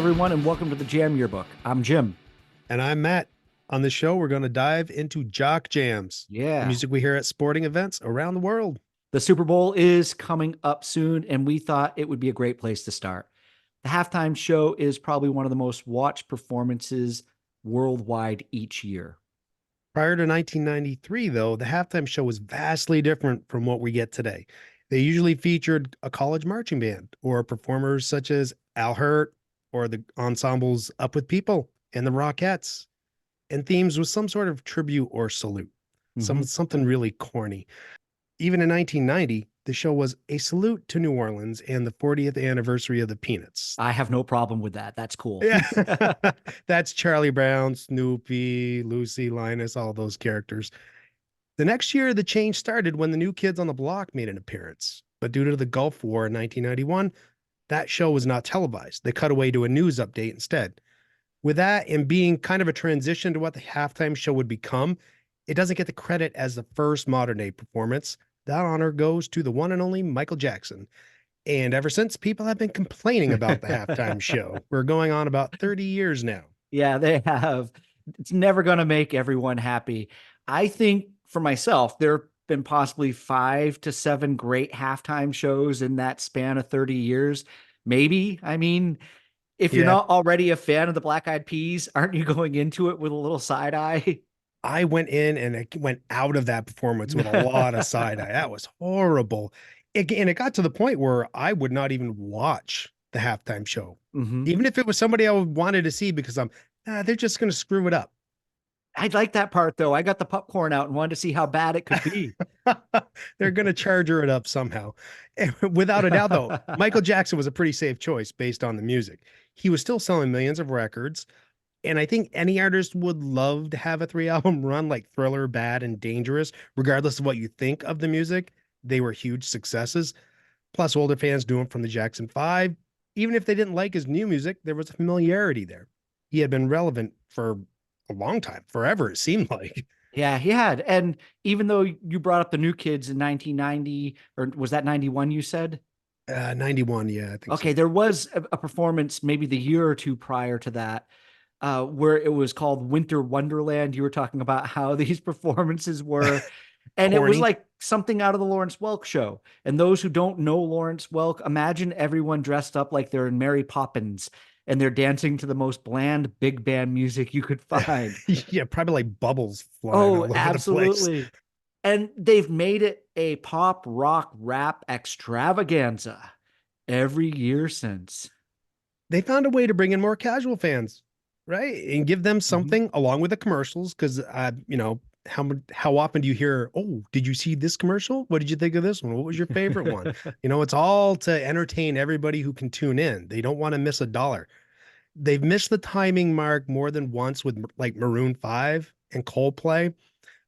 everyone, and welcome to the Jam Yearbook. I'm Jim. And I'm Matt. On this show, we're going to dive into Jock Jams, the Yeah. music we hear at sporting events around the world. The Super Bowl is coming up soon, and we thought it would be a great place to start. The halftime show is probably one of the most watched performances worldwide each year. Prior to 1993, though, the halftime show was vastly different from what we get today. They usually featured a college marching band or performers such as Al Hurt or the ensembles Up With People and the Rockettes, and themes with some sort of tribute or salute, Mhm. something really corny. Even in 1990, the show was a salute to New Orleans and the 40th anniversary of the Peanuts. I have no problem with that. That's cool. Yeah, that's Charlie Brown, Snoopy, Lucy, Linus, all those characters. The next year, the change started when the New Kids on the Block made an appearance. But due to the Gulf War in 1991, that show was not televised. They cut away to a news update instead. With that and being kind of a transition to what the halftime show would become, it doesn't get the credit as the first modern day performance. That honor goes to the one and only Michael Jackson. And ever since, people have been complaining about the halftime show. We're going on about 30 years now. Yeah, they have. It's never going to make everyone happy. I think for myself, there have been possibly 5 to 7 great halftime shows in that span of 30 years. Maybe. I mean, if you're Yeah, not already a fan of the Black Eyed Peas, aren't you going into it with a little side eye? I went in and I went out of that performance with a lot of side eye. That was horrible. And it got to the point where I would not even watch the halftime show, Hmm. even if it was somebody I wanted to see, because they're just going to screw it up. I like that part though. I got the popcorn out and wanted to see how bad it could be. They're going to charger it up somehow. And without a doubt, though, Michael Jackson was a pretty safe choice based on the music. He was still selling millions of records. And I think any artist would love to have a 3 album run like Thriller, Bad, and Dangerous, regardless of what you think of the music. They were huge successes. Plus, older fans knew him from the Jackson 5. Even if they didn't like his new music, there was a familiarity there. He had been relevant for a long time, forever, it seemed like. Yeah, he had. And even though you brought up the New Kids in 1990, or was that 91 you said? 91, yeah, I think Okay, so. there was a performance maybe the year or two prior to that, where it was called Winter Wonderland. You were talking about how these performances were, and it was Corny. like something out of the Lawrence Welk show. And those who don't know Lawrence Welk, imagine everyone dressed up like they're in Mary Poppins and they're dancing to the most bland big band music you could find. Yeah, probably like bubbles flying Oh, all over the place. absolutely. And they've made it a pop rock rap extravaganza every year since. They found a way to bring in more casual fans, right? And give them Mhm. something along with the commercials. Cause how often do you hear, oh, did you see this commercial? What did you think of this one? What was your favorite one? It's all to entertain everybody who can tune in. They don't want to miss a dollar. They've missed the timing mark more than once with like Maroon 5 and Coldplay.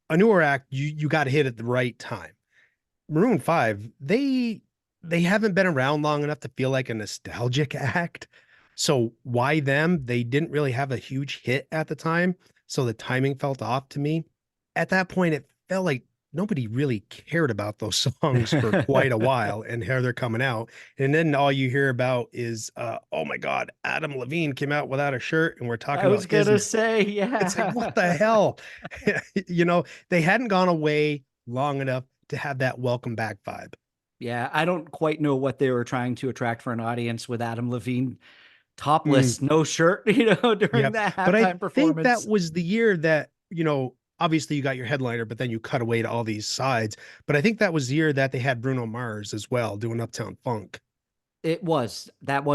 A newer act, you got to hit at the right time. Maroon 5, they haven't been around long enough to feel like a nostalgic act. So why them? They didn't really have a huge hit at the time, so the timing felt off to me. At that point, it felt like nobody really cared about those songs for quite a while and how they're coming out. And then all you hear about is, oh my God, Adam Levine came out without a shirt, and we're I talking was about his. gonna say, It's like, what the yeah. hell? They hadn't gone away long enough to have that welcome back vibe. Yeah, I don't quite know what they were trying to attract for an audience with Adam Levine Mm, topless, no shirt, during yep. that But I halftime think that performance. was the year that, obviously you got your headliner, but then you cut away to all these sides. But I think that was the year that they had Bruno Mars as well doing Uptown Funk. That was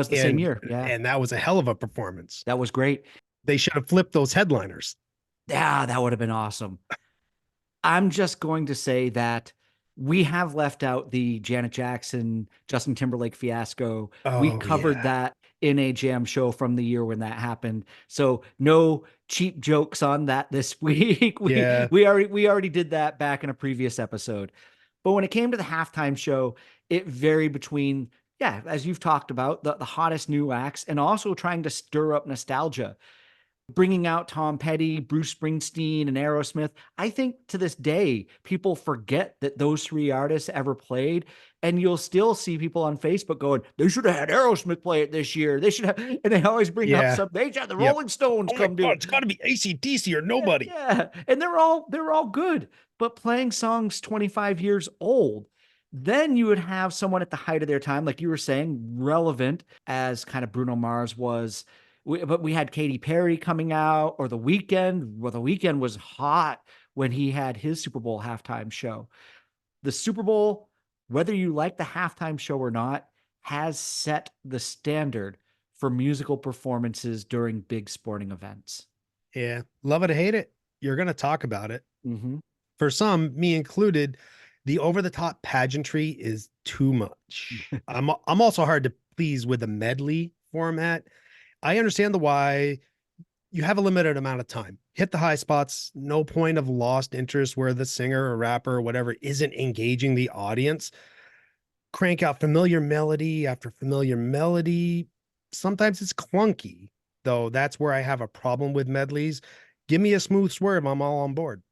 the same And year. Yeah, and that was a hell of a performance. that was great. They should have flipped those headliners. Yeah, that would have been awesome. I'm just going to say that we have left out the Janet Jackson, Justin Timberlake fiasco. We Oh covered yeah. that in a jam show from the year when that happened. So no cheap jokes on that this week. We Yeah. we already did that back in a previous episode. But when it came to the halftime show, it varied between, yeah, as you've talked about, the hottest new acts and also trying to stir up nostalgia. bringing out Tom Petty, Bruce Springsteen, and Aerosmith. I think to this day, people forget that those three artists ever played. And you'll still see people on Facebook going, they should have had Aerosmith play it this year. They should have, and they always bring up Yeah. some, they should have the Yep. Rolling Stones Oh my come do God, it. it's got to be AC/DC or Yeah, nobody. yeah. And they're all good, but playing songs 25 years old. Then you would have someone at the height of their time, like you were saying, relevant as kind of Bruno Mars was. But we had Katy Perry coming out, or The Weeknd. Well, The Weeknd was hot when he had his Super Bowl halftime show. The Super Bowl, whether you like the halftime show or not, has set the standard for musical performances during big sporting events. Yeah. Love it or hate it, you're going to talk about it. Mm-hmm. For some, me included, the over the top pageantry is too much. I'm also hard to please with the medley format. I understand the why. You have a limited amount of time. Hit the high spots. No point of lost interest where the singer or rapper or whatever isn't engaging the audience. Crank out familiar melody after familiar melody. Sometimes it's clunky, though. That's where I have a problem with medleys. Give me a smooth swerve. I'm all on board.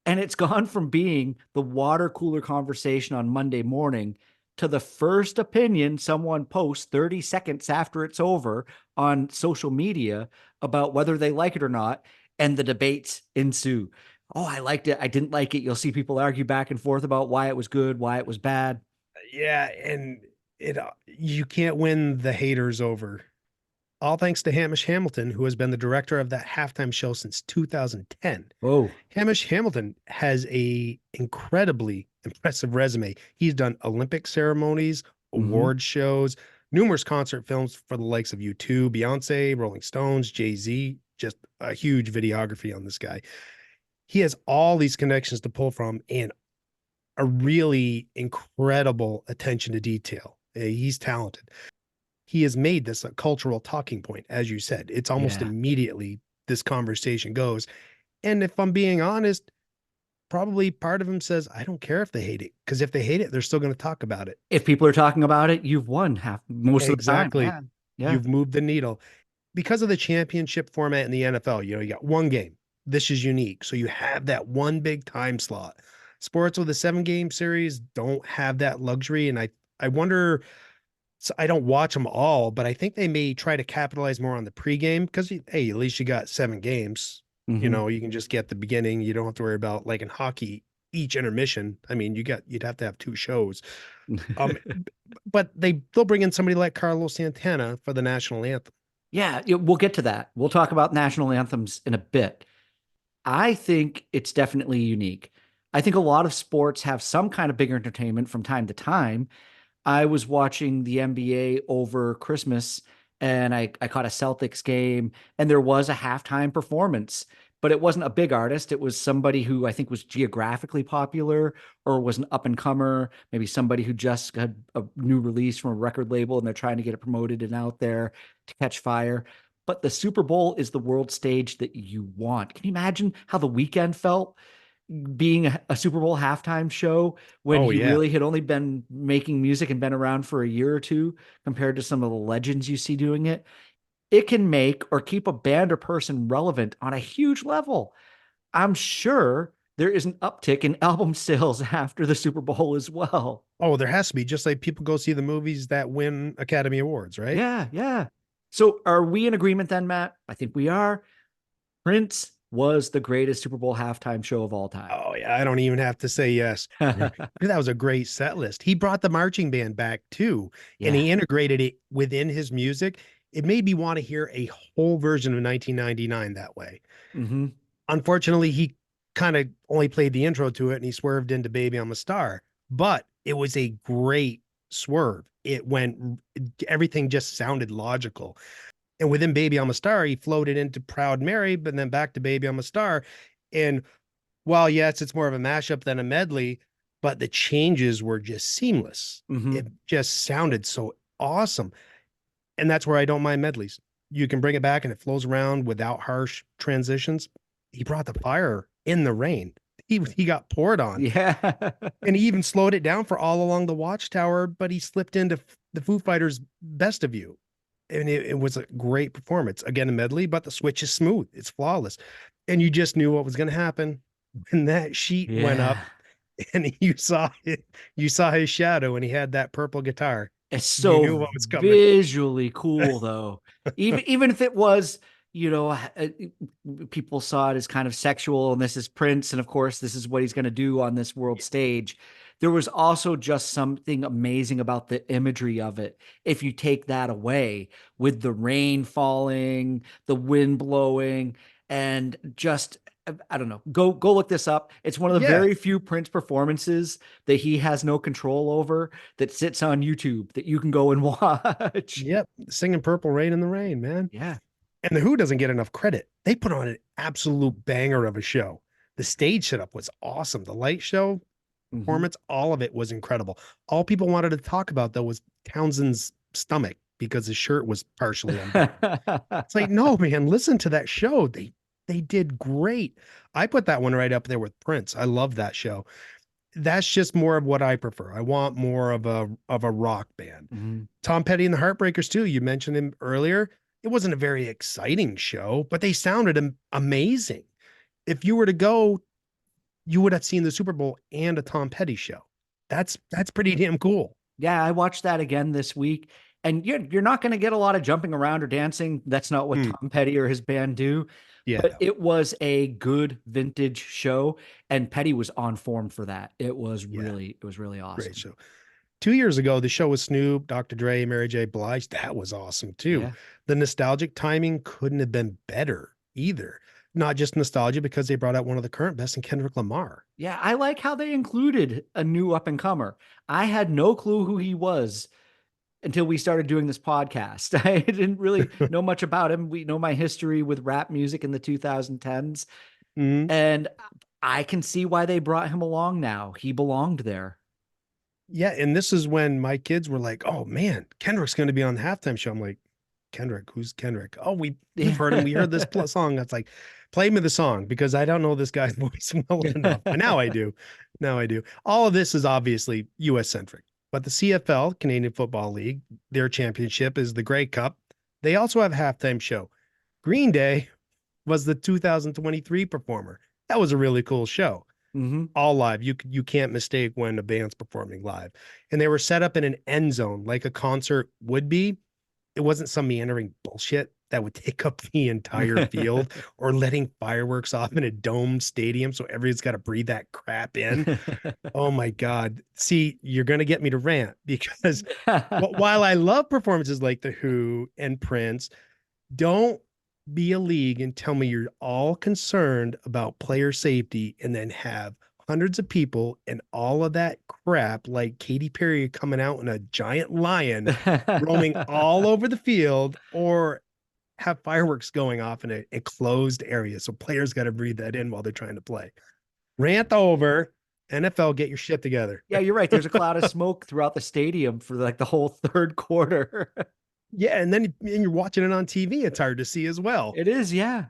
And it's gone from being the water cooler conversation on Monday morning to the first opinion someone posts 30 seconds after it's over on social media about whether they like it or not. And the debates ensue. Oh, I liked it. I didn't like it. You'll see people argue back and forth about why it was good, why it was bad. Yeah, and it you can't win the haters over. All thanks to Hamish Hamilton, who has been the director of that halftime show since 2010. Oh, Hamish Hamilton has a incredibly impressive resume. He's done Olympic ceremonies, mm-hmm. award shows, numerous concert films for the likes of U2, Beyonce, Rolling Stones, Jay-Z, just a huge videography on this guy. He has all these connections to pull from and a really incredible attention to detail. He's talented. He has made this a cultural talking point, as you said. It's almost Yeah. immediately this conversation goes. And if I'm being honest, probably part of him says, I don't care if they hate it, because if they hate it, they're still going to talk about it. If people are talking about it, you've won half most of the time. Exactly. Yeah. Yeah. You've moved the needle. Because of the championship format in the NFL, you got one game. This is unique. So you have that one big time slot. Sports with a 7-game series don't have that luxury. And I wonder, so I don't watch them all, but I think they may try to capitalize more on the pregame because, hey, at least you got 7 games. Mm-hmm. You can just get the beginning. You don't have to worry about, like in hockey, each intermission. I mean, you'd have to have 2 shows. Um, but they'll bring in somebody like Carlos Santana for the national anthem. Yeah, we'll get to that. We'll talk about national anthems in a bit. I think it's definitely unique. I think a lot of sports have some kind of big entertainment from time to time. I was watching the NBA over Christmas and I caught a Celtics game and there was a halftime performance, but it wasn't a big artist. It was somebody who I think was geographically popular or was an up and comer, maybe somebody who just had a new release from a record label and they're trying to get it promoted and out there to catch fire. But the Super Bowl is the world stage that you want. Can you imagine how the weekend felt being a Super Bowl halftime show when Oh he yeah. really had only been making music and been around for a year or two compared to some of the legends you see doing it? It can make or keep a band or person relevant on a huge level. I'm sure there is an uptick in album sales after the Super Bowl as well. Oh, there has to be, just like people go see the movies that win Academy Awards, right? Yeah, yeah. So are we in agreement then, Matt? I think we are. Prince was the greatest Super Bowl halftime show of all time. Oh yeah, I don't even have to say yes. That was a great set list. He brought the marching band back too, and Yeah. he integrated it within his music. It made me want to hear a whole version of 1999 that way. Mm-hmm. Unfortunately, he kind of only played the intro to it and he swerved into Baby I'm a Star, but it was a great swerve. Everything just sounded logical. And within Baby I'm a Star, he floated into Proud Mary, but then back to Baby I'm a Star. And while, yes, it's more of a mashup than a medley, but the changes were just seamless. Mm-hmm. It just sounded so awesome. And that's where I don't mind medleys. You can bring it back and it flows around without harsh transitions. He brought the fire in the rain. He got poured on. Yeah. And he even slowed it down for All Along the Watchtower, but he slipped into the Foo Fighters' Best of You. and it was a great performance. Again, a medley, but the switch is smooth. It's flawless. And you just knew what was going to happen when that sheet went up Yeah. and you saw his shadow and he had that purple guitar. It's You so knew what was coming. visually cool though. Even if it was, people saw it as kind of sexual and this is Prince and of course this is what he's going to do on this world stage. There was also just something amazing about the imagery of it. If you take that away with the rain falling, the wind blowing, and just I don't know. Go look this up. It's one of the Yeah. very few Prince performances that he has no control over that sits on YouTube that you can go and watch. Yep. Singing Purple Rain in the Rain, man. Yeah. And the Who doesn't get enough credit. They put on an absolute banger of a show. The stage setup was awesome. The light show Hmm. performance, all of it was incredible. All people wanted to talk about though was Townsend's stomach because his shirt was partially unbuttoned. It's like, no, man, listen to that show. They did great. I put that one right up there with Prince. I love that show. That's just more of what I prefer. I want more of a rock band. Hmm. Tom Petty and the Heartbreakers too. You mentioned him earlier. It wasn't a very exciting show, but they sounded amazing. If you were to go, you would have seen the Super Bowl and a Tom Petty show. That's pretty damn cool. Yeah, I watched that again this week. And you're not going to get a lot of jumping around or dancing. That's not what Mm, Tom Petty or his band do. yeah, But no, it was a good vintage show, and Petty was on form for that. yeah, It was really great awesome. show. 2 years ago, the show was Snoop, Dr. Dre, Mary J. Blige. That was awesome too. Yeah. The nostalgic timing couldn't have been better either. Not just nostalgia because they brought out one of the current best in Kendrick Lamar. Yeah, I like how they included a new up and comer. I had no clue who he was until we started doing this podcast. I didn't really know much about him. We know my history with rap music in the 2010s, Mhm. and I can see why they brought him along now. He belonged there. Yeah, and this is when my kids were like, "Oh man, Kendrick's going to be on the halftime show." I'm like, "Kendrick? Who's Kendrick?" "Oh, we've heard him. We heard this song." That's like, "Play me the song because I don't know this guy's voice well enough." But now I do. Now I do. All of this is obviously US centric, but the CFL, Canadian Football League, their championship is the Grey Cup. They also have a halftime show. Green Day was the 2023 performer. That was a really cool show, Hmm. all live. You can't mistake when a band's performing live. And they were set up in an end zone like a concert would be. It wasn't some meandering bullshit that would take up the entire field or letting fireworks off in a domed stadium so everyone's got to breathe that crap in. Oh my God. See, you're going to get me to rant because while I love performances like The Who and Prince, don't be a league and tell me you're all concerned about player safety and then have hundreds of people and all of that crap like Katy Perry coming out in a giant lion roaming all over the field or have fireworks going off in a closed area. So players got to breathe that in while they're trying to play. Rant over. NFL, get your shit together. Yeah, you're right. There's a cloud of smoke throughout the stadium for like the whole third quarter. Yeah, and then you're watching it on TV. It's hard to see as well. It is, yeah.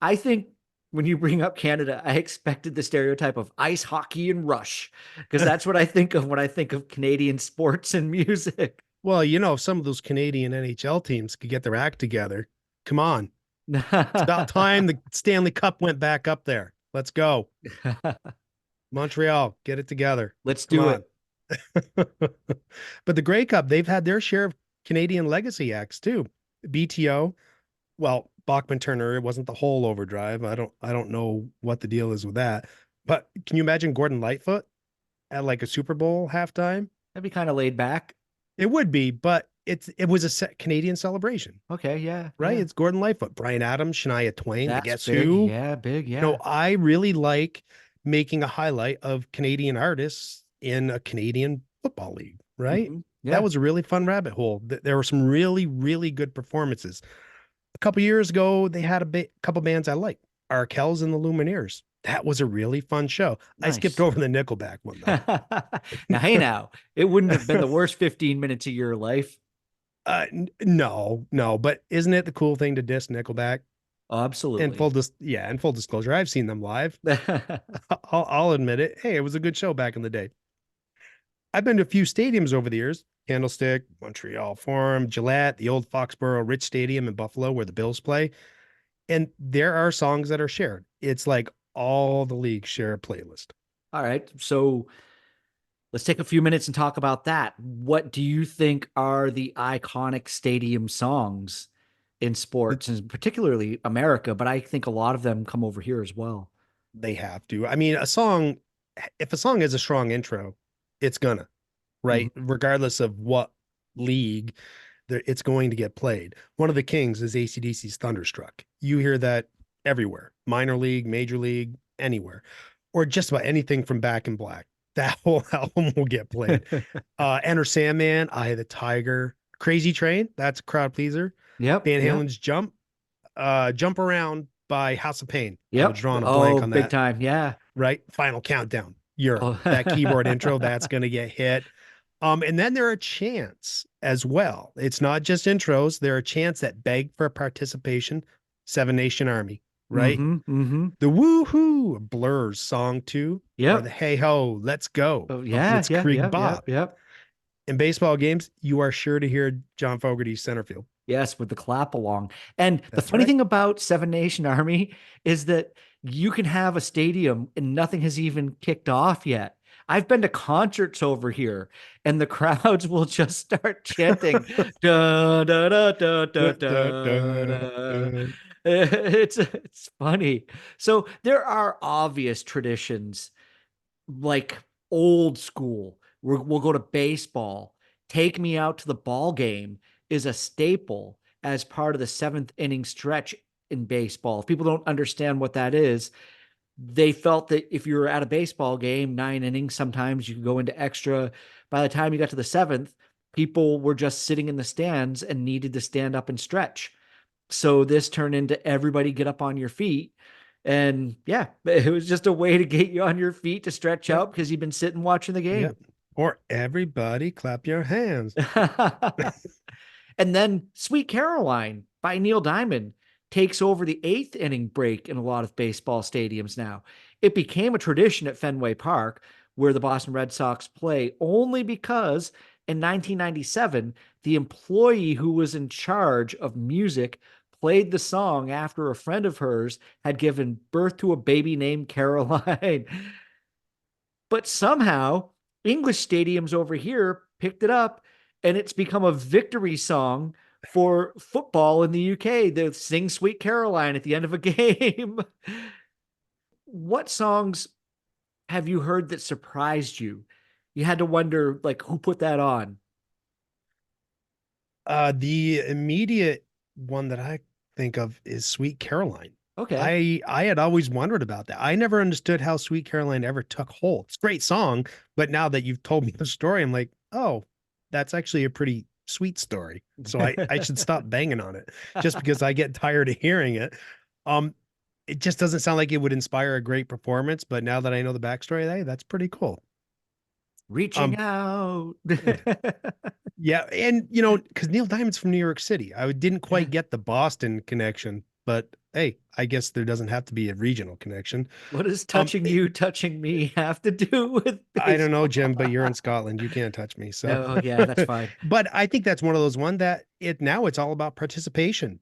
I think when you bring up Canada, I expected the stereotype of ice hockey and rush because that's what I think of when I think of Canadian sports and music. Well, if some of those Canadian NHL teams could get their act together, come on. It's about time the Stanley Cup went back up there. Let's go. Montreal, get it together. Let's Come do on. it. But the Grey Cup, they've had their share of Canadian legacy acts too. BTO, well, Bachman Turner, it wasn't the whole overdrive. I don't know what the deal is with that. But can you imagine Gordon Lightfoot at like a Super Bowl halftime? That'd be kind of laid back. It would be, but it was a Canadian celebration, Okay, yeah, right? yeah. It's Gordon Lightfoot, Brian Adams, Shania Twain, the That's Guess big. Who. Yeah, big. Yeah. I really like making a highlight of Canadian artists in a Canadian football league, right? Mhm. That Yeah. was a really fun rabbit hole. There were some really, really good performances. A couple years ago, they had couple bands I liked, Arkells and the Lumineers. That was a really fun show. I skipped Nice. over the Nickelback one though. Now, hey, now, it wouldn't have been the worst 15 minutes of your life. No, no, but isn't it the cool thing to diss Nickelback? Oh, And absolutely. full disclosure, I've seen them live. I'll admit it. Hey, it was a good show back in the day. I've been to a few stadiums over the years. Candlestick, Montreal Forum, Gillette, the old Foxborough Rich Stadium in Buffalo where the Bills play. And there are songs that are shared. It's like all the leagues share a playlist. All right. So let's take a few minutes and talk about that. What do you think are the iconic stadium songs in sports, and particularly America? But I think a lot of them come over here as well. They have to. I mean, a song, if a song has a strong intro, it's gonna, Mhm. right? Regardless of what league, it's going to get played. One of the kings is AC/DC's Thunderstruck. You hear that everywhere, minor league, major league, anywhere, or just about anything from Back in Black. That whole album will get played. Enter Sandman, Eye of the Tiger, Crazy Train, that's a crowd pleaser. Yep. Van Yep. Halen's Jump Around by House of Pain. I was Yep. drawing a Oh, blank on big that, time. Yeah. right? Final Countdown, Europe. Oh. That keyboard intro, that's gonna get hit. And then there are chants as well. It's not just intros. There are chants that beg for participation. Seven Nation Army, right? Mm-hmm. Mm-hmm. The woohoo Blur's song two, or the Yep. hey ho, let's go Oh, of yeah. Yeah. Blitzkrieg Yep. Yep. Bop. Yep. In baseball games, you are sure to hear John Fogerty's center field. Yes, with the clap along. And the That's funny right. thing about Seven Nation Army is that you can have a stadium and nothing has even kicked off yet. I've been to concerts over here and the crowds will just start chanting da da da da da Da, da, da da, da. da. It's funny. So there are obvious traditions like old school. We'll go to baseball. Take me out to the ball game is a staple as part of the seventh inning stretch in baseball. If people don't understand what that is, they felt that if you were at a baseball game, 9 innings, sometimes you could go into extra. By the time you got to the seventh, people were just sitting in the stands and needed to stand up and stretch. So this turned into everybody get up on your feet. And yeah, it was just a way to get you on your feet to stretch Yep. out because you've been sitting watching the Yep. game. Or everybody clap your hands. And then Sweet Caroline by Neil Diamond takes over the eighth inning break in a lot of baseball stadiums now. It became a tradition at Fenway Park, where the Boston Red Sox play, only because in 1997, the employee who was in charge of music played the song after a friend of hers had given birth to a baby named Caroline. But somehow, English stadiums over here picked it up and it's become a victory song for football in the UK. They sing Sweet Caroline at the end of a game. What songs have you heard that surprised you? You had to wonder, like, who put that on? The immediate one that I think of is Sweet Caroline. Okay. I had always wondered about that. I never understood how Sweet Caroline ever took hold. It's a great song, but now that you've told me the story, I'm like, oh, that's actually a pretty sweet story. So I should stop banging on it just because I get tired of hearing it. Um, it just doesn't sound like it would inspire a great performance, but now that I know the backstory, hey, that's pretty cool. Reaching Um, out. Yeah, and because Neil Diamond's from New York City, I didn't Yeah. quite get the Boston connection, but hey, I guess there doesn't have to be a regional connection. What does Um, touching it- you, touching me have to do with I don't know, baseball? Jim, but you're in Scotland, you can't touch me. So, No, yeah, that's fine. but I think that's one of those one that it's all about participation.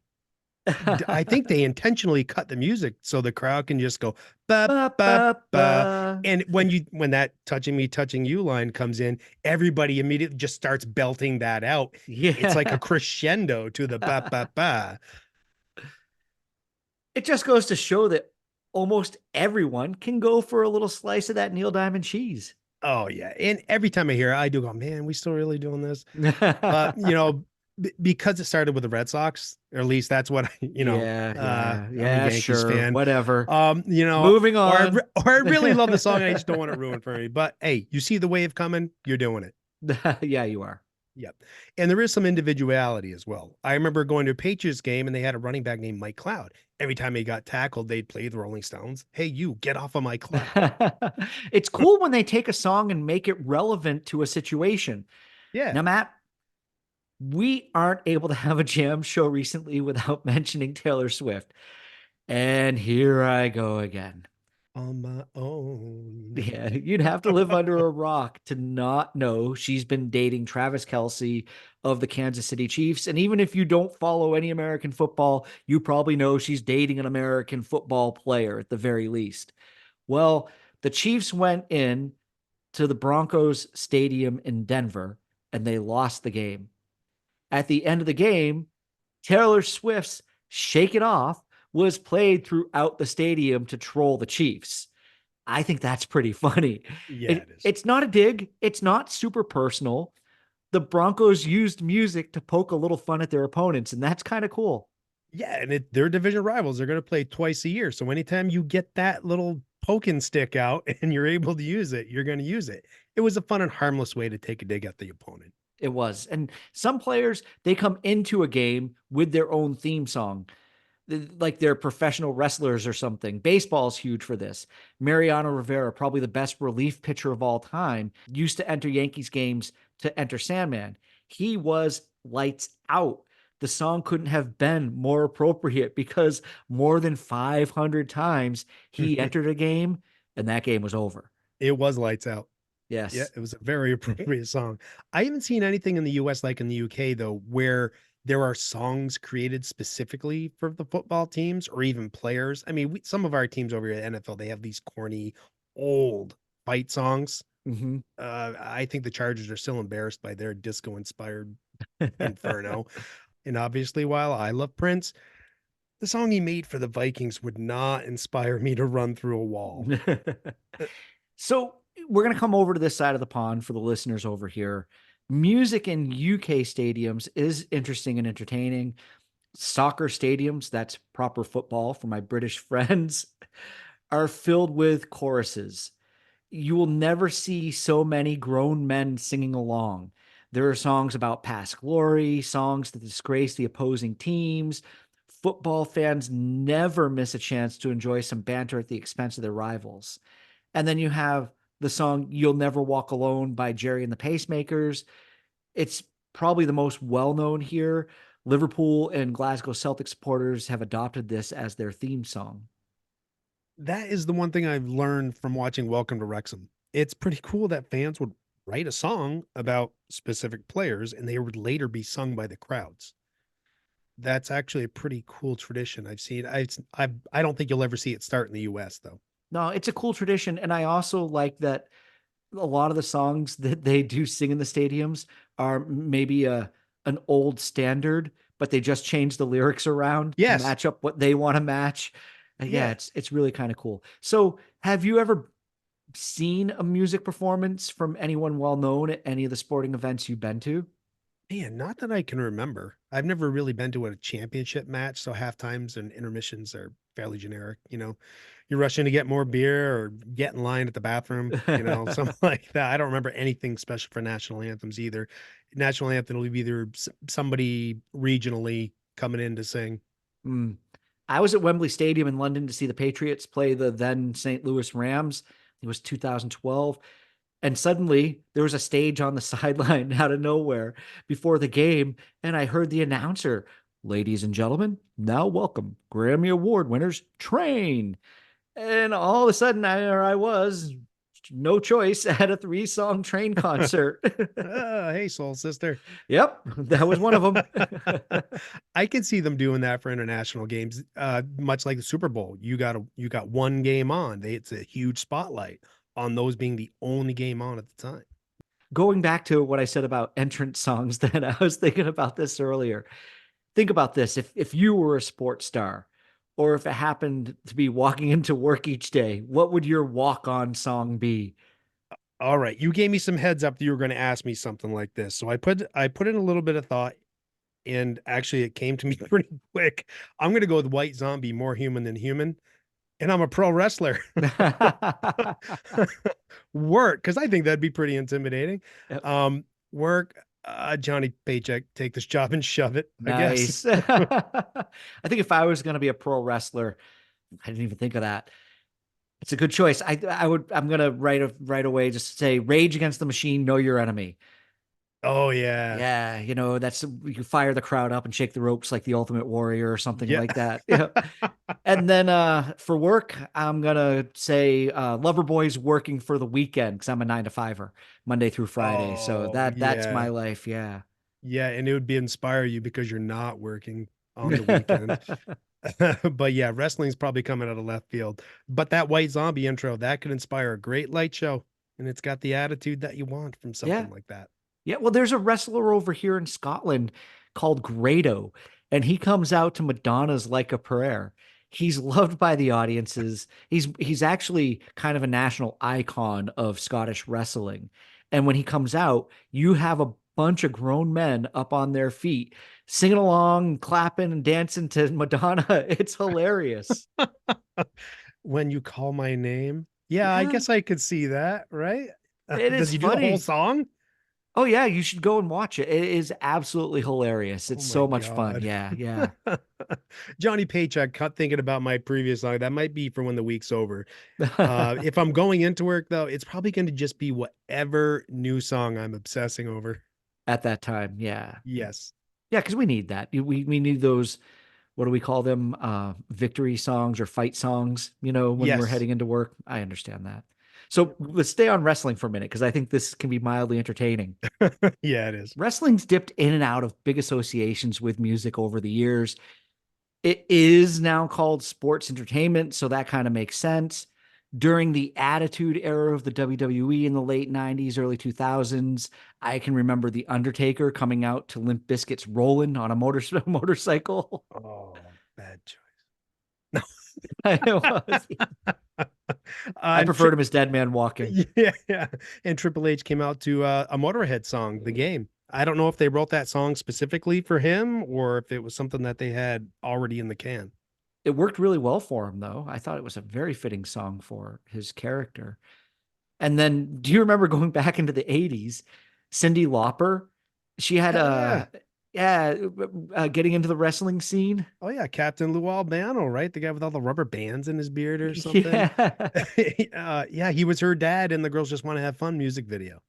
I think they intentionally cut the music so the crowd can just go ba Ba, ba ba, ba. ba. And when that touching me, touching you line comes in, everybody immediately just starts belting that out. It's like a Yeah. crescendo to the ba ba ba. It just goes to show that almost everyone can go for a little slice of that Neil Diamond cheese. Oh yeah. And every time I hear it, I do go, man, we still really doing this? But Yeah, because it started with the Red Sox, or at least that's what yeah, I'm a yeah, Yankees sure, fan. whatever. Moving Or on. or I really love the song and I just don't want it ruined for me. But hey, you see the wave coming, you're doing it. Yeah, you are. Yep. And there is some individuality as well. I remember going to a Patriots game and they had a running back named Mike Cloud. Every time he got tackled, they'd play the Rolling Stones. Hey, you get off of my cloud. It's cool when they take a song and make it relevant to a situation. Yeah. Now, Matt, we aren't able to have a jam show recently without mentioning Taylor Swift. And here I go again. On my own. Yeah, you'd have to live under a rock to not know she's been dating Travis Kelce of the Kansas City Chiefs. And even if you don't follow any American football, you probably know she's dating an American football player at the very least. Well, the Chiefs went in to the Broncos Stadium in Denver and they lost the game. At the end of the game, Taylor Swift's Shake It Off was played throughout the stadium to troll the Chiefs. I think that's pretty funny. Yeah, it is. It's not a dig, it's not super personal. The Broncos used music to poke a little fun at their opponents, and that's kind of cool. Yeah, and they're division rivals. They're going to play twice a year. So anytime you get that little poking stick out and you're able to use it, you're going to use it. It was a fun and harmless way to take a dig at the opponent. It was. And some players, they come into a game with their own theme song, like they're professional wrestlers or something. Baseball's huge for this. Mariano Rivera, probably the best relief pitcher of all time, used to enter Yankees games to enter Sandman. He was lights out. The song couldn't have been more appropriate because more than 500 times he entered a game and that game was over. It was lights out. Yeah, Yes. it was a very appropriate song. I haven't seen anything in the US like in the UK though, where there are songs created specifically for the football teams or even players. I mean, some of our teams over here at NFL, they have these corny old fight songs. Mm-hmm. I think the Chargers are still embarrassed by their disco inspired Inferno. And obviously, while I love Prince, the song he made for the Vikings would not inspire me to run through a wall. So we're going to come over to this side of the pond for the listeners over here. Music in UK stadiums is interesting and entertaining. Soccer stadiums, that's proper football for my British friends, are filled with choruses. You will never see so many grown men singing along. There are songs about past glory, songs that disgrace the opposing teams. Football fans never miss a chance to enjoy some banter at the expense of their rivals. And then you have the song You'll Never Walk Alone by Jerry and the Pacemakers. It's probably the most well known here. Liverpool and Glasgow Celtic supporters have adopted this as their theme song. That is the one thing I've learned from watching Welcome to Wrexham. It's pretty cool that fans would write a song about specific players and they would later be sung by the crowds. That's actually a pretty cool tradition I've seen. I don't think you'll ever see it start in the US though. No, it's a cool tradition. And I also like that a lot of the songs that they do sing in the stadiums are maybe an old standard, but they just change the lyrics around to Yes. match up what they want to match. Yeah, Yeah. it's really kind of cool. So, have you ever seen a music performance from anyone well known at any of the sporting events you've been to? Man, not that I can remember. I've never really been to a championship match, so half times and intermissions are fairly generic. You're rushing to get more beer or get in line at the bathroom, something like that. I don't remember anything special for national anthems either. National anthem will be either somebody regionally coming in to sing. Mm. I was at Wembley Stadium in London to see the Patriots play the then St. Louis Rams. It was 2012. And suddenly there was a stage on the sideline out of nowhere before the game. And I heard the announcer, ladies and gentlemen, now welcome Grammy Award winners, Train. And all of a sudden, there I was, no choice, at a 3-song Train concert. Hey, soul sister. Yep, that was one of them. I can see them doing that for international games, much like the Super Bowl. You got one game on. It's a huge spotlight on those being the only game on at the time. Going back to what I said about entrance songs, then I was thinking about this earlier. Think about this. If you were a sports star, or if it happened to be walking into work each day, what would your walk-on song be? All right, you gave me some heads up that you were going to ask me something like this, so I put in a little bit of thought, and actually it came to me pretty quick. I'm going to go with White Zombie, More Human Than Human, and I'm a pro wrestler. Work, because I think that'd be pretty intimidating. Yep. Work, Johnny Paycheck, take this job and shove it. I guess. Nice. I think if I was going to be a pro wrestler, I didn't even think of that. It's a good choice. I'm going to right away just say Rage Against the Machine, Know Your Enemy. Oh yeah. Yeah, that's you fire the crowd up and shake the ropes like the Ultimate Warrior or something Yeah. like that. Yeah. And then for work, I'm gonna say Loverboy's working for the weekend because I'm a 9 to 5er, Monday through Friday. So Oh that's my yeah. life. Yeah. Yeah, and it would be inspire you because you're not working on the weekend. But yeah, wrestling's probably coming out of left field. But that White Zombie intro, that could inspire a great light show. And it's got the attitude that you want from Yeah. something like that. Yeah, well, there's a wrestler over here in Scotland called Grado, and he comes out to Madonna's Like a Prayer. He's loved by the audiences. He's actually kind of a national icon of Scottish wrestling. And when he comes out, you have a bunch of grown men up on their feet singing along, clapping and dancing to Madonna. It's hilarious. When you call my name. Yeah, I Yeah, guess I could see that, right? it Does is he do the whole funny. song? Oh yeah, you should go and watch it. It is absolutely hilarious. Oh It's my so much fun. God. Yeah, yeah. Johnny Paycheck, cut thinking about my previous song. That might be for when the week's over. If I'm going into work though, it's probably going to just be whatever new song I'm obsessing over. At that time. Yeah. Yes. Yeah, because we need that. We need those, what do we call them? Victory songs or fight songs, when we're Yes. heading into work. I understand that. So let's stay on wrestling for a minute because I think this can be mildly entertaining. Yeah, it is. Wrestling's dipped in and out of big associations with music over the years. It is now called sports entertainment, so that kind of makes sense. During the Attitude Era of the WWE in the late 90s, early 2000s, I can remember The Undertaker coming out to Limp Bizkit's Rollin' on a motorcycle. Oh, bad choice. It was. I And preferred him as Dead Man Walking. yeah, yeah. And Triple H came out to a Motorhead song, The Game. I don't know if they wrote that song specifically for him or if it was something that they had already in the can. It worked really well for him, though. I thought it was a very fitting song for his character. And then, do you remember going back into the 80s? Cyndi Lauper, she had Hell yeah. yeah, getting into the wrestling scene. Oh yeah, Captain Lou Albano, right? The guy with all the rubber bands in his beard or something. Yeah. Yeah, he was her dad in the Girls Just Want to Have Fun music video.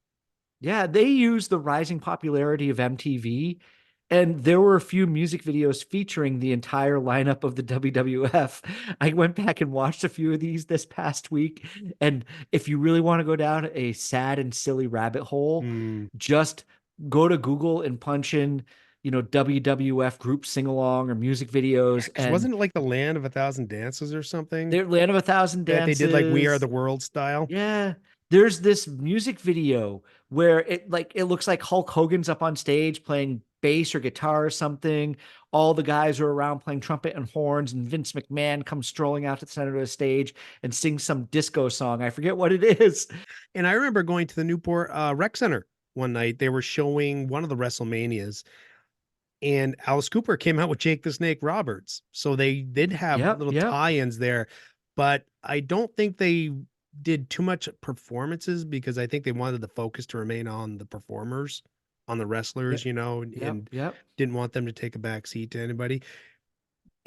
Yeah, they used the rising popularity of MTV, and there were a few music videos featuring the entire lineup of the WWF. I went back and watched a few of these this past week, and if you really want to go down a sad and silly rabbit hole, Mm. just go to Google and punch in, WWF group sing along or music Yeah, videos, because and wasn't it like the Land of a Thousand Dances or something their Land of a Thousand that they did like We Are Dances. the World style? Yeah. There's this music video where it looks like Hulk Hogan's up on stage playing bass or guitar or something. All the guys are around playing trumpet and horns, and Vince McMahon comes strolling out to the center of the stage and sings some disco song. I forget what it is. And I remember going to the Newport Rec Center one night. They were showing one of the WrestleManias, and Alice Cooper came out with Jake the Snake Roberts. So they did have Yep, little yep. tie-ins there, but I don't think they did too much performances because I think they wanted the focus to remain on the performers, on the wrestlers, Yep, yep, and yep. didn't want them to take a back seat to anybody.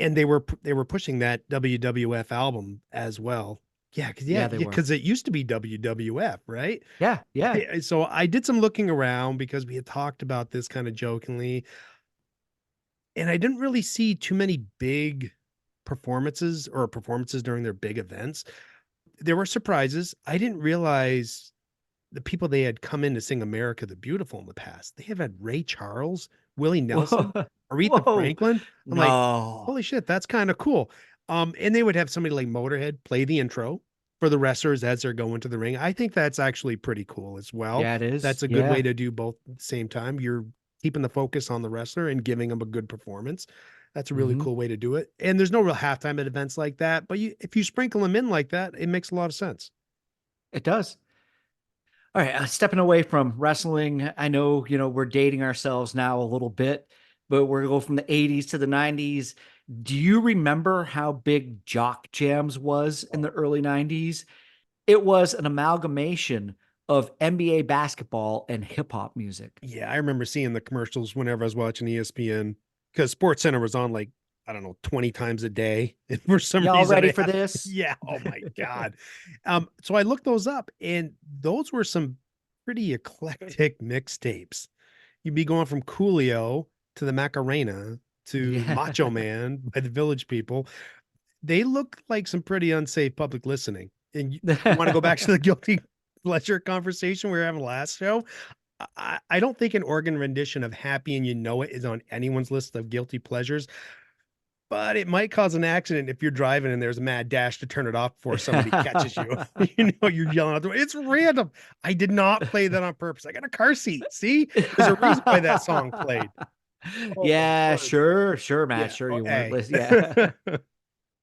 And they were pushing that WWF album as well. Yeah, they were. Because it used to be WWF, right? Yeah, yeah. So I did some looking around because we had talked about this kind of jokingly, and I didn't really see too many big performances during their big events. There were surprises. I didn't realize the people they had come in to sing America the Beautiful in the past. They have had Ray Charles, Willie Nelson, Whoa. Aretha Whoa. Franklin. I'm like, No. holy shit, that's kind of cool. And they would have somebody like Motorhead play the intro for the wrestlers as they're going to the ring. I think that's actually pretty cool as well. Yeah, it is. That's a good way Yeah. to do both at the same time. You're keeping the focus on the wrestler and giving them a good performance. That's a really Hmm. cool way to do it. And there's no real halftime at events like that, but if you sprinkle them in like that, it makes a lot of sense. It does. All right, stepping away from wrestling, I know, we're dating ourselves now a little bit, but we're going to go from the 80s to the 90s. Do you remember how big Jock Jams was in the early 90s? It was an amalgamation of NBA basketball and hip hop music. Yeah, I remember seeing the commercials whenever I was watching ESPN because Sports Center was on like, I don't know, 20 times a day. And for some Y'all reason ready it for had, this? yeah, oh my God. So I looked those up and those were some pretty eclectic mixtapes. you'd be going from Coolio to the Macarena to Yeah. Macho Man by the Village People. They look like some pretty unsafe public listening. And you want to go back to the guilty pleasure conversation we were having last show? I don't think an organ rendition of Happy and You Know It is on anyone's list of guilty pleasures, but it might cause an accident if you're driving and there's a mad dash to turn it off before somebody catches you. You know, you're yelling out the way. It's random. I did not play that on purpose. I got a car seat. See, there's a reason why that song played. Oh my Yeah, word. sure, sure, Matt. Yeah. Sure, Oh, you weren't hey. listening. Yeah.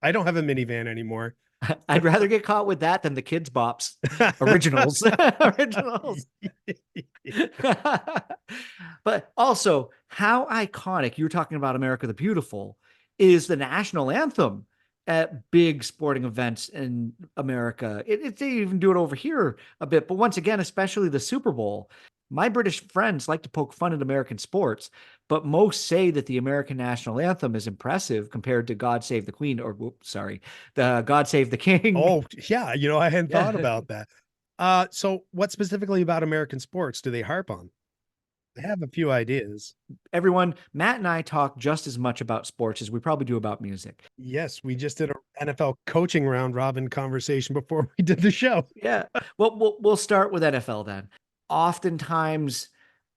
I don't have a minivan anymore. I'd rather get caught with that than the Kids Bops originals. Originals. But also, how iconic, you were talking about America the Beautiful, is the national anthem at big sporting events in America. They even do it over here a bit, but once again, especially the Super Bowl. My British friends like to poke fun at American sports, but most say that the American national anthem is impressive compared to God Save the Queen, or whoops, sorry, the God Save the King. Oh, yeah. You know, I hadn't thought Yeah. about that. So what specifically about American sports do they harp on? I have a few ideas. Everyone, Matt and I talk just as much about sports as we probably do about music. Yes, we just did an NFL coaching round robin conversation before we did the show. Yeah. Well, we'll start with NFL then. Oftentimes,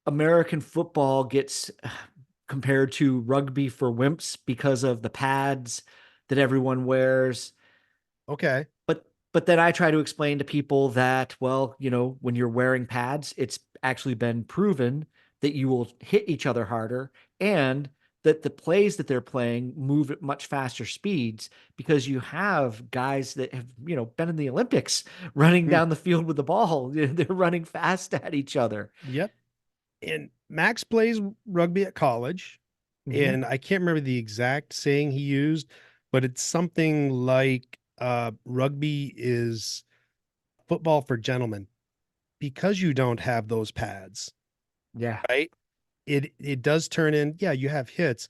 American football gets compared to rugby for wimps because of the pads that everyone wears. Okay. But then I try to explain to people that, well, when you're wearing pads, it's actually been proven that you will hit each other harder and that the plays that they're playing move at much faster speeds because you have guys that have, been in the Olympics running Hmm. down the field with the ball. They're running fast at each other. Yep. And Max plays rugby at college, Mhm. and I can't remember the exact saying he used, but it's something like rugby is football for gentlemen because you don't have those pads, Yeah. right? It does turn in, yeah, you have hits.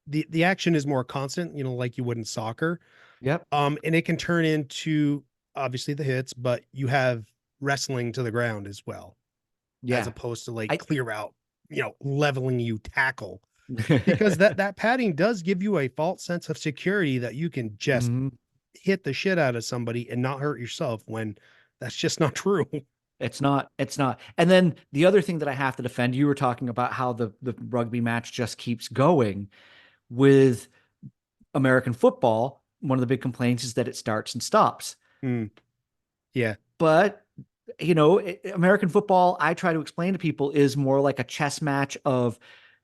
The action is more constant, you know, like you would in soccer. Yep. And it can turn into obviously the hits, but you have wrestling to the ground as well, as Yeah. opposed to like I clear out, you know, leveling you tackle. Because that padding does give you a false sense of security that you can just Mhm. hit the shit out of somebody and not hurt yourself when that's just not true. It's not. It's not. And then the other thing that I have to defend, you were talking about how the rugby match just keeps going with American football. One of the big complaints is that it starts and stops. Mm, yeah. But American football, I try to explain to people, is more like a chess match of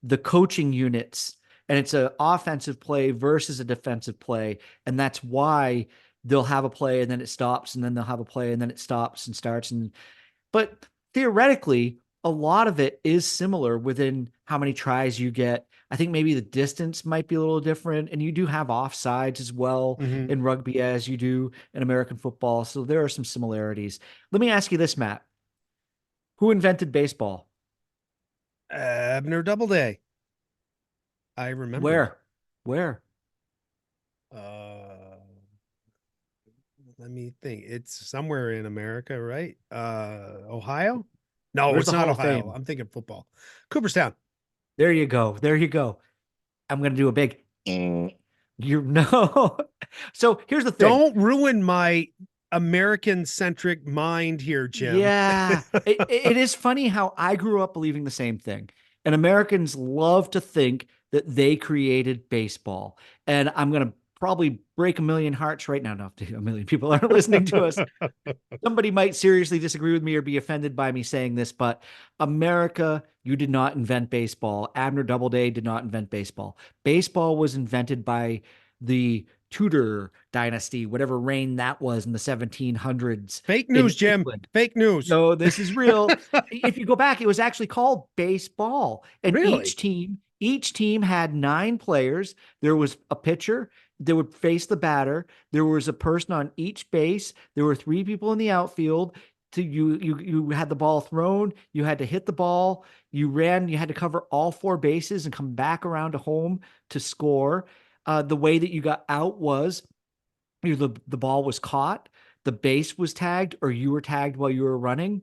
the coaching units, and it's an offensive play versus a defensive play, and that's why they'll have a play and then it stops, and then they'll have a play and then it stops and starts, and but theoretically, a lot of it is similar within how many tries you get. I think maybe the distance might be a little different, and you do have offsides as well Hmm. in rugby as you do in American football. So there are some similarities. Let me ask you this, Matt. Who invented baseball? Abner Doubleday. I remember that. Where? Where? Uh, Let me think. It's somewhere in America, right? Ohio? No, Where's it's the not Hall of Ohio. Fame? I'm thinking football. Cooperstown. There you go. There you go. I'm going to do a big. You know. So here's the thing. Don't ruin my American centric mind here, Jim. Yeah, it is funny how I grew up believing the same thing. And Americans love to think that they created baseball. And I'm going to probably break a million hearts right now. No, a million people aren't listening to us. Somebody might seriously disagree with me or be offended by me saying this, but America, you did not invent baseball. Abner Doubleday did not invent baseball. Baseball was invented by the Tudor dynasty, whatever reign that was in the 1700s Fake in news, Jim. England. Fake news. No, this is real. If you go back, it was actually called baseball. And Really? each team had nine players. There was a pitcher that would face the batter. There was a person on each base. There were three people in the outfield. To you had the ball thrown. You had to hit the ball. You ran. You had to cover all four bases and come back around to home to score. The way that you got out was the ball was caught, the base was tagged, or you were tagged while you were running.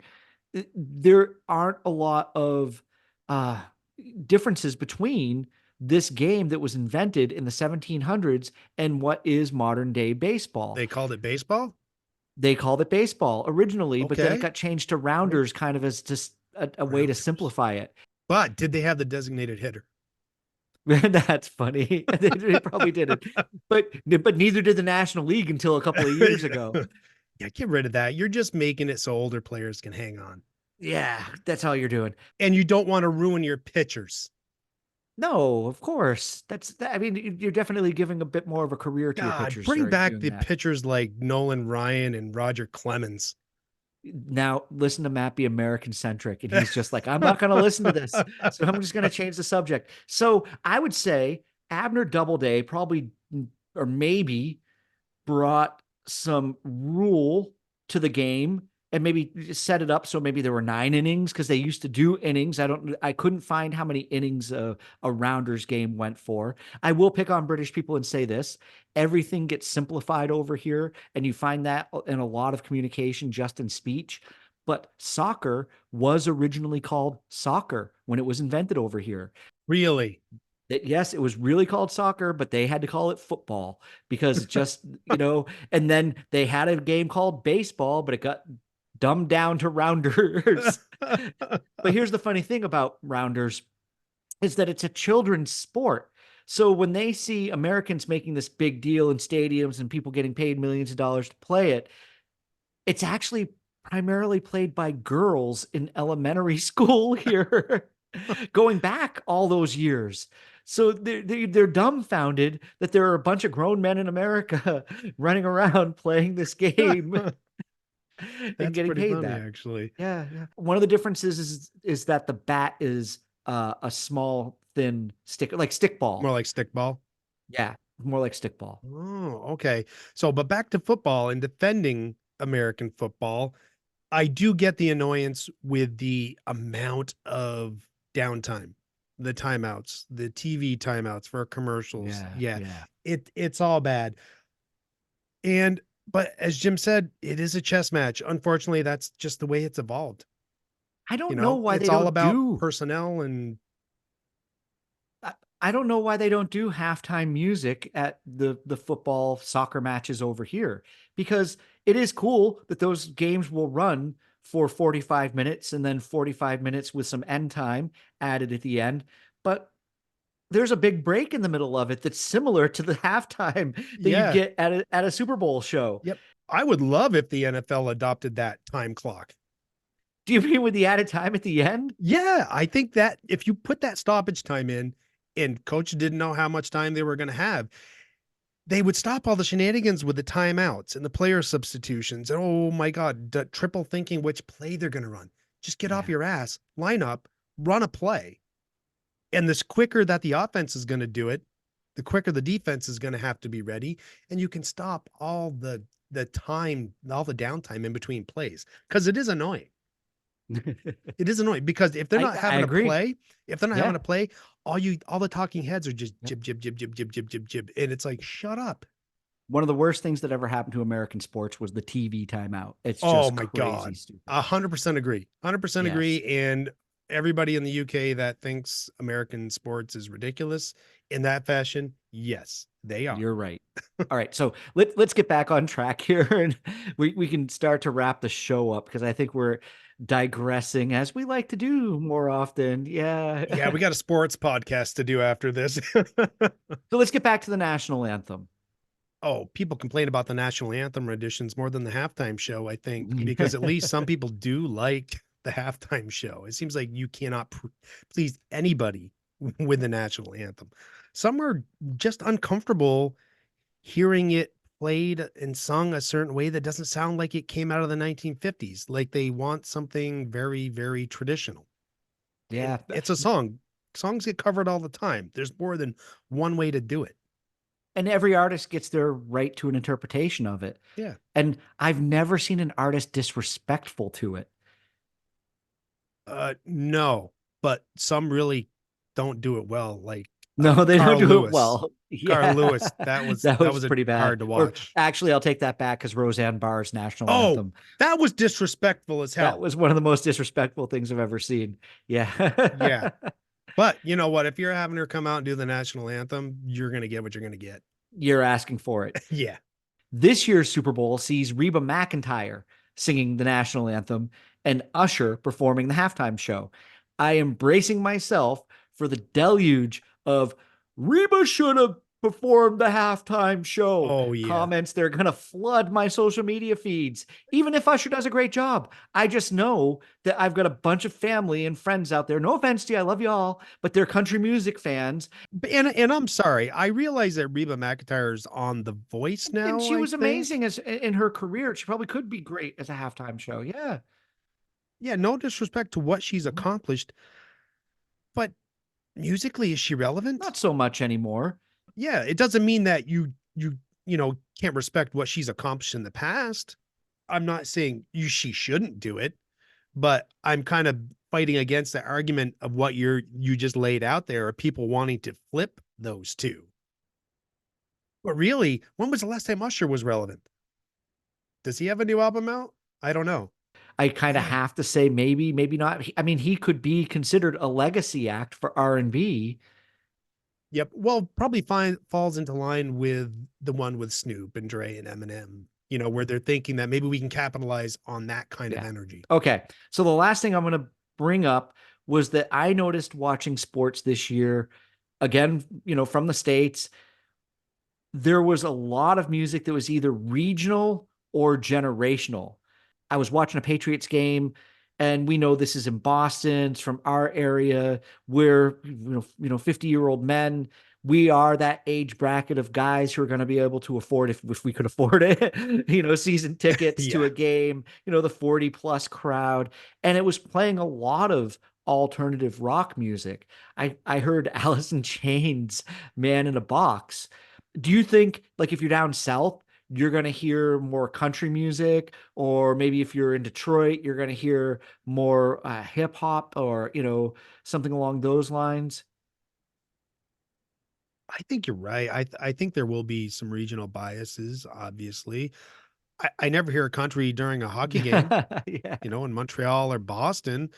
There aren't a lot of uh differences between this game that was invented in the 1700s and what is modern day baseball. They called it baseball? They called it baseball originally, but then it Okay. got changed to Right. rounders kind of as just a way to Rounders. simplify it. But did they have the designated hitter? That's funny. They probably didn't, but neither did the National League until a couple of years ago. Yeah, get rid of that. You're just making it so older players can hang on. Yeah, that's all you're doing. And you don't want to ruin your pitchers. No, of course. I mean, you're definitely giving a bit more of a career to your God, pitchers bring back doing the that. pitchers like Nolan Ryan and Roger Clemens. Now listen to Matt be American centric, and he's just like, I'm not going to listen to this, so I'm just going to change the subject. So I would say Abner Doubleday probably, or maybe, brought some rule to the game and maybe set it up so maybe there were 9 innings, because they used to do innings. I couldn't find how many innings a rounders game went for. I will pick on British people and say this: everything gets simplified over here, and you find that in a lot of communication, just in speech. But soccer was originally called soccer when it was invented over here. Really? Yes, it was really called soccer, but they had to call it football because just, and then they had a game called baseball, but it got dumbed down to rounders. But here's the funny thing about rounders is that it's a children's sport. So when they see Americans making this big deal in stadiums and people getting paid millions of dollars to play it, it's actually primarily played by girls in elementary school here, going back all those years. So they're dumbfounded that there are a bunch of grown men in America running around playing this game and That's getting pretty paid funny, that. actually. Yeah, yeah. One of the differences is that the bat is a small, thin stick, like More stickball. like stickball. Yeah, more like stickball. Oh, okay. So, but back to football and defending American football, I do get the annoyance with the amount of downtime, the timeouts, the TV timeouts for commercials. Yeah, Yeah, yeah. it's all bad. And but as Jim said, it is a chess match. Unfortunately, that's just the way it's evolved. I don't know why It's they all don't about do personnel and I don't know why they don't do halftime music at the football soccer matches over here, because it is cool that those games will run for 45 minutes and then 45 minutes with some end time added at the end. But there's a big break in the middle of it that's similar to the halftime that you'd yeah. get at a Super Bowl show. Yep. I would love if the NFL adopted that time clock. Do you mean with the added time at the end? Yeah, I think that if you put that stoppage time in and coach didn't know how much time they were going to have, they would stop all the shenanigans with the timeouts and the player substitutions. And oh my God, triple thinking which play they're going to run. Just get off Yeah. your ass, line up, run a play. And this quicker that the offense is going to do it, the quicker the defense is going to have to be ready. And you can stop all the time, all the downtime in between plays. Because it is annoying. It is annoying because if they're not I having a agree. play, if they're not having Yeah. a play, all the talking heads are just jib, jib, jib, jib, jib, jib, jib, jib. And it's like, shut up. One of the worst things that ever happened to American sports was the TV timeout. It's Oh just my crazy God. stupid. 100% agree. 100% Yes, agree. And everybody in the UK that thinks American sports is ridiculous in that fashion, yes, they are. you're right. All right, so let's get back on track here, and we can start to wrap the show up, because I think we're digressing as we like to do more often. Yeah, Yeah. we got a sports podcast to do after this. So let's get back to the national anthem. Oh, people complain about the national anthem renditions more than the halftime show, I think, because at least some people do like the halftime show. It seems like you cannot please anybody with the national anthem. Some are just uncomfortable hearing it played and sung a certain way that doesn't sound like it came out of the 1950s. Like they want something very, very traditional. And Yeah, it's a song. Songs get covered all the time. There's more than one way to do it. and every artist gets their right to an interpretation of it. Yeah. And I've never seen an artist disrespectful to it. No, but some really don't do it well. Like No, they don't Carl do it Lewis. well. Carl Yeah. Lewis. That That was was a pretty bad. hard to Or watch. actually, I'll take that back, because Roseanne Barr's national Oh, anthem, that was disrespectful as that hell. was one of the most disrespectful things I've ever seen. Yeah. Yeah. But you know what? If you're having her come out and do the national anthem, you're going to get what you're going to get. You're asking for it. Yeah. This year's Super Bowl sees Reba McEntire singing the national anthem and Usher performing the halftime show. I am bracing myself for the deluge of Reba should have performed the halftime show Oh, yeah. comments. They're going to flood my social media feeds, even if Usher does a great job. I just know that I've got a bunch of family and friends out there. No offense to you, I love you all, but they're country music fans. And I'm sorry. I realize that Reba McEntire's on The Voice And now, she I was think. amazing as in her career. She probably could be great as a halftime show. Yeah. Yeah, no disrespect to what she's Mhm. accomplished, but musically, is she relevant? Not so much anymore. Yeah, it doesn't mean that you can't respect what she's accomplished in the past. I'm not saying she shouldn't do it, but I'm kind of fighting against the argument of what you just laid out there of people wanting to flip those two. But really, when was the last time Usher was relevant? Does he have a new album out? I don't know. I kind of Yeah. have to say maybe, maybe not. I mean, he could be considered a legacy act for R&B. Yep. Well, probably falls into line with the one with Snoop and Dre and Eminem, where they're thinking that maybe we can capitalize on that kind of Yeah. energy. Okay. So the last thing I'm going to bring up was that I noticed watching sports this year, again, from the States, there was a lot of music that was either regional or generational. I was watching a Patriots game, and we know this is in Boston. It's from our area. We're 50-year-old men. We are that age bracket of guys who are going to be able to afford, if we could afford it, season tickets to Yeah. a game. The 40+ crowd, and it was playing a lot of alternative rock music. I heard Alice in Chains, "Man in a Box." Do you think, like, if you're down south, you're going to hear more country music, or maybe if you're in Detroit, you're going to hear more hip hop, or something along those lines? I think you're right. I think there will be some regional biases, obviously. I never hear a country during a hockey game, Yeah, yeah, in Montreal or Boston.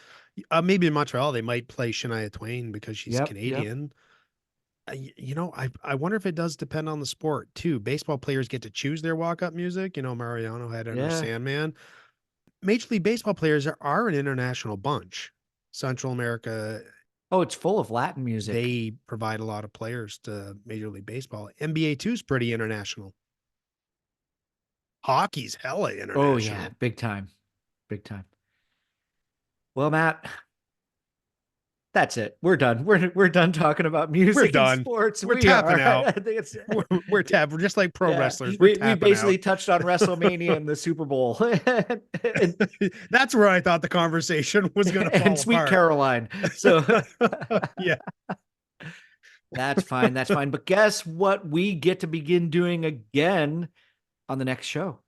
Maybe in Montreal they might play Shania Twain because she's yep, yep, Canadian. I wonder if it does depend on the sport too. Baseball players get to choose their walk-up music. Mariano had Enter yeah. Sandman. Major League Baseball players are an international bunch. Central America, Oh, it's full of Latin music. they provide a lot of players to Major League Baseball. NBA too is pretty international. Hockey's hella Oh yeah, international. big time, big time. Well, Matt, that's it. We're done. We're done talking about We're music and done. sports. We're We are. tapping out. I think it's We're just like pro yeah. wrestlers. We're We tapping basically out. touched on WrestleMania and the Super Bowl. and, That's where I thought the conversation was going to and fall Sweet apart. Caroline. So Yeah. that's fine. That's fine. But guess what? We get to begin doing again on the next show.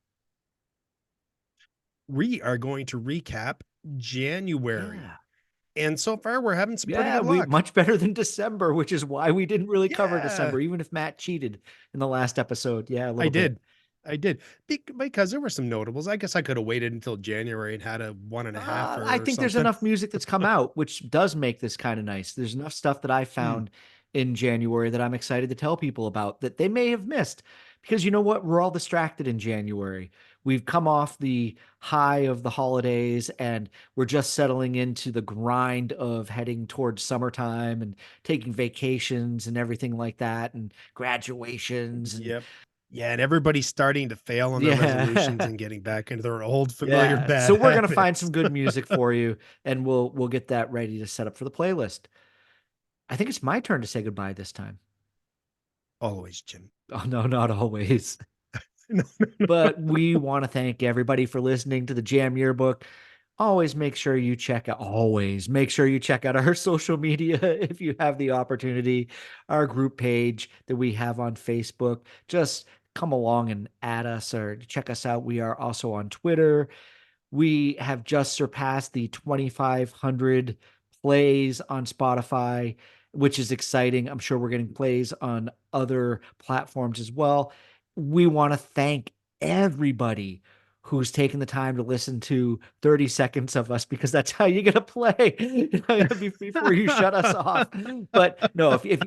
We are going to recap January. Yeah. And so far, we're having some pretty Yeah. good We luck. much better than December, which is why we didn't really cover Yeah, December, even if Matt cheated in the last episode. Yeah, a I little bit. did. I did. Because there were some notables. I guess I could have waited until January and had a one and a half I or think there's something. enough music that's come out, which does make this kind of nice. There's enough stuff that I Hmm. found in January that I'm excited to tell people about that they may have missed. Because you know what? We're all distracted in January. We've come off the high of the holidays, and we're just settling into the grind of heading towards summertime and taking vacations and everything like that, and graduations. And Yep. Yeah, and everybody's starting to fail on their resolutions yeah. and getting back into their old familiar Yeah. bad So we're gonna find habits. some good music for you, and we'll get that ready to set up for the playlist. I think it's my turn to say goodbye this time. Always, Jim. Oh no, not always. No, no, no. But we want to thank everybody for listening to the Jam Yearbook. Always make sure you check out our social media if you have the opportunity, our group page that we have on Facebook. Just come along and add us or check us out. We are also on Twitter. We have just surpassed the 2,500 plays on Spotify, which is exciting. I'm sure we're getting plays on other platforms as well. We want to thank everybody who's taken the time to listen to 30 seconds of us, because that's how you get to play before you shut us off. But no, if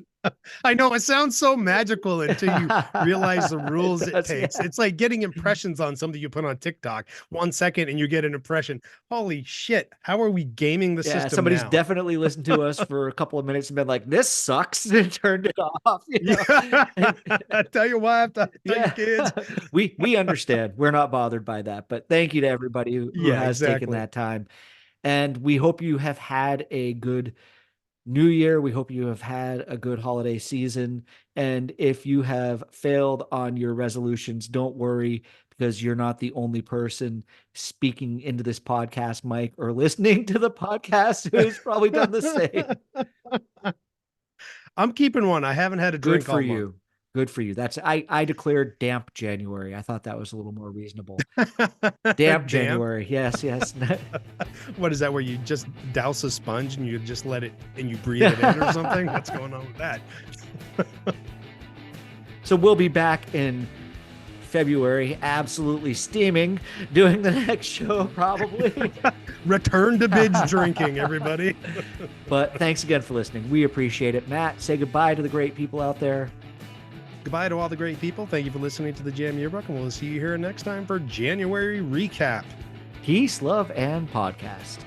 I know it sounds so magical until you realize the rules it takes. Yeah. It's like getting impressions on something you put on TikTok. 1 second and you get an impression. Holy shit. How are we gaming the system Somebody's now? definitely listened to us for a couple of minutes and been like, this sucks, and turned it off. Yeah. Tell your wife, tell your kids. We understand. We're not bothered by that. But thank you to everybody who Yeah, has taken exactly. that time. And we hope you have had a good New Year. We hope you have had a good holiday season. And if you have failed on your resolutions, don't worry, because you're not the only person speaking into this podcast, Mike, or listening to the podcast who's probably done the same. I'm keeping one. I haven't had a Good drink for all month. you. Good for you. I declared damp January. I thought that was a little more reasonable. Damp January. Yes, yes. What is that, where you just douse a sponge and you just let it and you breathe it in or something? What's going on with that? So we'll be back in February, absolutely steaming, doing the next show probably. Return to binge drinking, everybody. But thanks again for listening. We appreciate it. Matt, say goodbye to the great people out there. Goodbye to all the great people. Thank you for listening to the Jam Yearbook, and we'll see you here next time for January recap. Peace, love, and podcast.